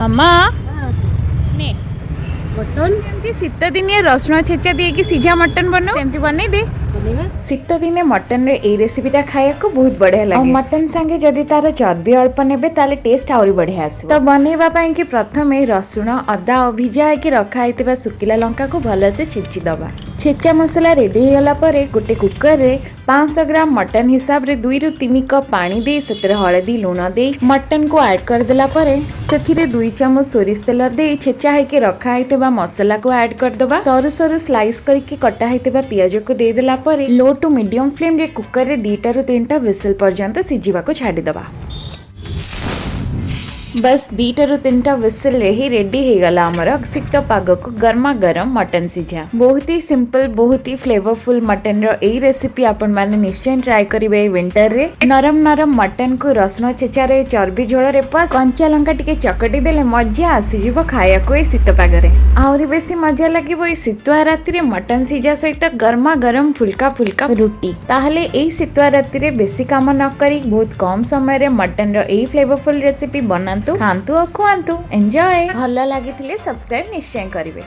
मामा ने मटन एमती शीत दिनिया रसुण छेचा दिए सिझा मटन बनाओ एमती बनै दे। शीत दिने मटन रे ए रेसिपीटा खाया को बहुत बढ़िया लगे। मटन संगे जदि तार चर्बी अल्प नेबे ताले टेस्ट आउरी बढ़िया आसीबो। तो बनैबा पई कि प्रथमे रसुण अदा और भिजा है रखा है सुखिला लंका को भल से छेची दबा। छेचा मसला रेडी हो गला परे गोटे कुकर रे 500 ग्राम मटन हिसाब रे 2 ରୁ 3 कप पानी दे सेतरे हळदी लूण दे मटन को ऐड कर देला परे सेथिरे 2 चम्मच सोरिष तेल दे छेचा है रखा है मसला को ऐड कर दबा। सरू सरू स्लाइस करके कटा है पियाज को दे देला परे लो टू मीडियम फ्लेम रे कुकर रे 2 ରୁ 3ଟା विसल पर्यंत सिझिबा को छाडी दबा। बस 2 ରୁ 3ଟା विसल रे ही रेडी हो गला हमर शीत पाग को गर्मा गरम मटन सिझा। बहुत ही सिंपल बहुत ही फ्लेवरफुल मटन रो एई रेसिपी आपण माने निश्चय ट्राई करिवे विंटर रे। नरम नरम मटन को रसुण छेचा रे चर्बी झोल रे पस कंचा लंका टिके चकटी देले मजा आसी जिवो खाया को ए शीत पाग रे। आउरी बेसी मजा लागिवो ए शीतुआ राति रे मटन सिझा सहित गर्मा गरम फुल्का फुल्का रुटी। ताहले एई शीतुआ राति रे बेसी काम न करी बहुत कम समय रे मटन रो एई फ्लेवरफुल रेसिपी बना खातु और खुआतु एंजॉय। भल लगी सब्सक्राइब निश्चय करिवे।